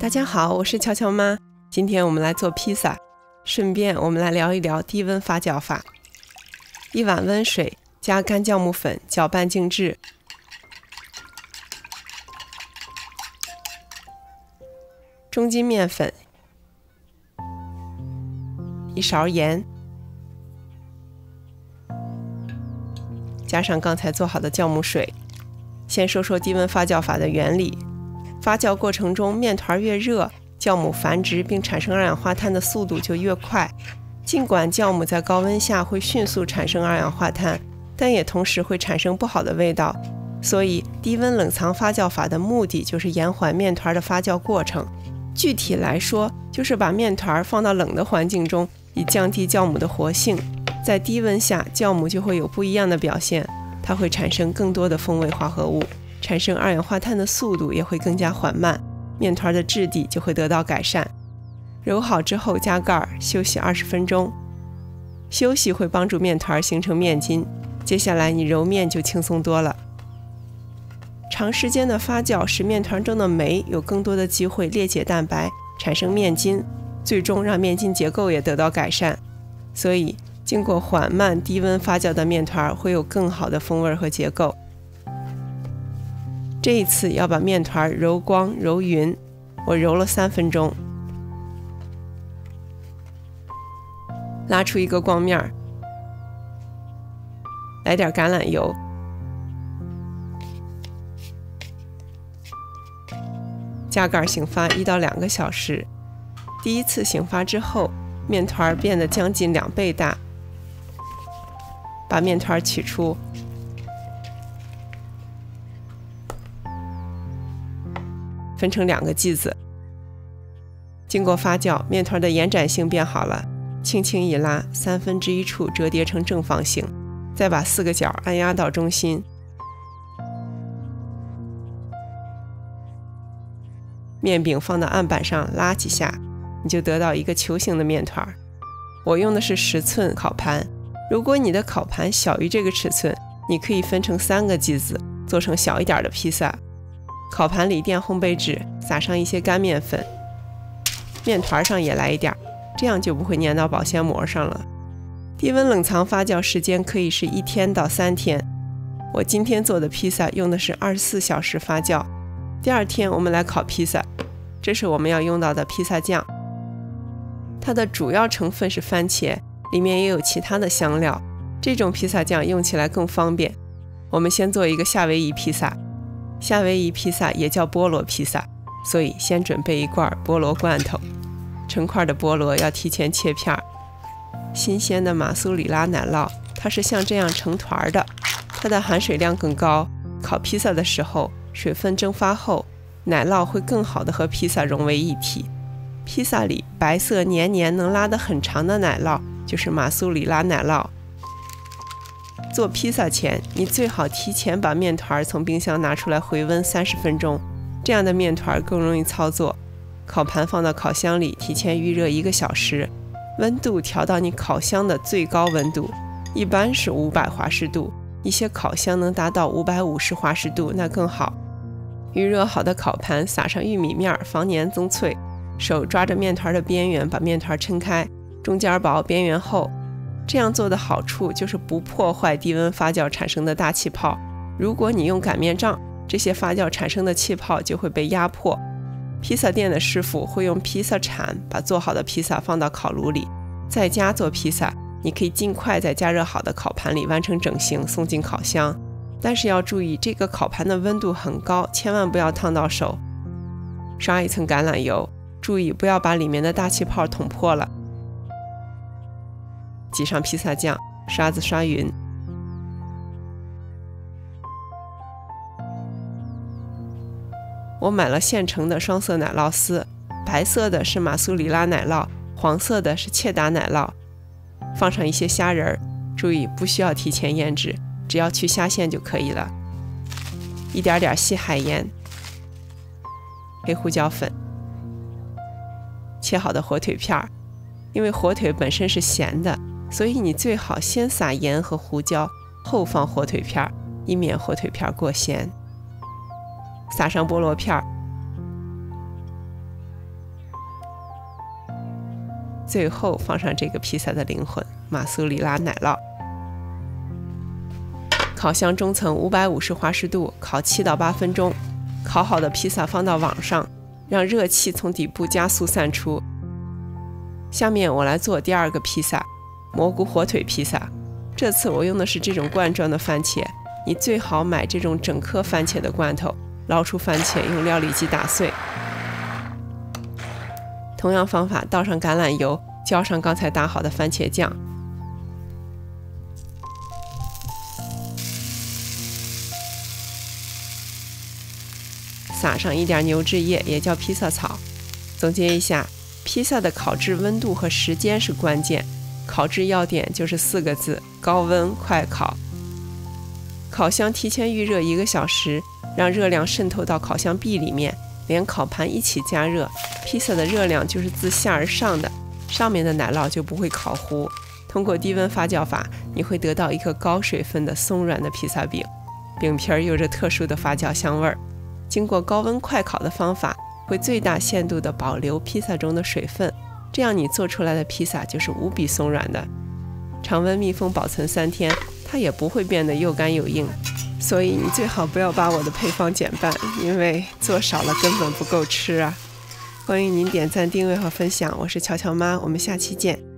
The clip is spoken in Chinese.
大家好，我是乔乔妈。今天我们来做披萨，顺便我们来聊一聊低温发酵法。1碗温水加干酵母粉搅拌静置，中筋面粉，1勺盐，加上刚才做好的酵母水。先说说低温发酵法的原理。发酵过程中，面团越热，酵母繁殖并产生二氧化碳的速度就越快。尽管酵母在高温下会迅速产生二氧化碳，但也同时会产生不好的味道。所以低温冷藏发酵法的目的就是延缓面团的发酵过程。具体来说，就是把面团放到冷的环境中，以降低酵母的活性。在低温下，酵母就会有不一样的表现，它会产生更多的风味化合物，产生二氧化碳的速度也会更加缓慢，面团的质地就会得到改善。揉好之后加盖休息20分钟，休息会帮助面团形成面筋，接下来你揉面就轻松多了。长时间的发酵使面团中的酶有更多的机会裂解蛋白，产生面筋，最终让面筋结构也得到改善。所以经过缓慢低温发酵的面团会有更好的风味和结构。这一次要把面团揉光揉匀，我揉了3分钟。拉出一个光面，来点橄榄油，加盖醒发1到2个小时。第一次醒发之后，面团变得将近2倍大。把面团取出，分成2个剂子。经过发酵，面团的延展性变好了，轻轻一拉1/3处折叠成正方形，再把4个角按压到中心。面饼放到案板上拉几下，你就得到一个球形的面团。我用的是10寸烤盘，如果你的烤盘小于这个尺寸，你可以分成3个剂子，做成小一点的披萨。烤盘里垫烘焙纸，撒上一些干面粉，面团上也来一点，这样就不会粘到保鲜膜上了。低温冷藏发酵时间可以是1天到3天。我今天做的披萨用的是24小时发酵。第2天我们来烤披萨，这是我们要用到的披萨酱。它的主要成分是番茄，里面也有其他的香料，这种披萨酱用起来更方便。我们先做一个夏威夷披萨。夏威夷披萨也叫菠萝披萨，所以先准备1罐菠萝罐头。成块的菠萝要提前切片。新鲜的马苏里拉奶酪，它是像这样成团的，它的含水量更高。烤披萨的时候，水分蒸发后，奶酪会更好的和披萨融为一体。披萨里白色黏黏能拉得很长的奶酪就是马苏里拉奶酪。做披萨前，你最好提前把面团从冰箱拿出来回温30分钟，这样的面团更容易操作。烤盘放到烤箱里，提前预热1个小时，温度调到你烤箱的最高温度，一般是500华氏度，一些烤箱能达到550华氏度，那更好。预热好的烤盘撒上玉米面，防粘增脆。手抓着面团的边缘，把面团抻开，中间薄，边缘厚。这样做的好处就是不破坏低温发酵产生的大气泡。如果你用擀面杖，这些发酵产生的气泡就会被压迫。披萨店的师傅会用披萨铲把做好的披萨放到烤炉里。在家做披萨，你可以尽快在加热好的烤盘里完成整形，送进烤箱。但是要注意，这个烤盘的温度很高，千万不要烫到手。刷1层橄榄油，注意不要把里面的大气泡捅破了。挤上披萨酱，刷子刷匀。我买了现成的双色奶酪丝，白色的是马苏里拉奶酪，黄色的是切达奶酪。放上一些虾仁，注意不需要提前腌制，只要去虾线就可以了。一点点细海盐，黑胡椒粉，切好的火腿片，因为火腿本身是咸的，所以你最好先撒盐和胡椒，后放火腿片，以免火腿片过咸。撒上菠萝片，最后放上这个披萨的灵魂——马苏里拉奶酪。烤箱中层550华氏度烤7到8分钟，烤好的披萨放到网上，让热气从底部加速散出。下面我来做第2个披萨——蘑菇火腿披萨。这次我用的是这种罐装的番茄，你最好买这种整颗番茄的罐头，捞出番茄用料理机打碎。同样方法，倒上橄榄油，浇上刚才打好的番茄酱。撒上一点牛至叶，也叫披萨草。总结一下，披萨的烤制温度和时间是关键，烤制要点就是4个字：高温快烤。烤箱提前预热1个小时，让热量渗透到烤箱壁里面，连烤盘一起加热，披萨的热量就是自下而上的，上面的奶酪就不会烤糊。通过低温发酵法，你会得到一个高水分的松软的披萨饼，饼皮有着特殊的发酵香味儿。经过高温快烤的方法，会最大限度地保留披萨中的水分，这样你做出来的披萨就是无比松软的。常温密封保存3天，它也不会变得又干又硬。所以你最好不要把我的配方减半，因为做少了根本不够吃啊。欢迎您点赞、订阅和分享，我是乔乔妈，我们下期见。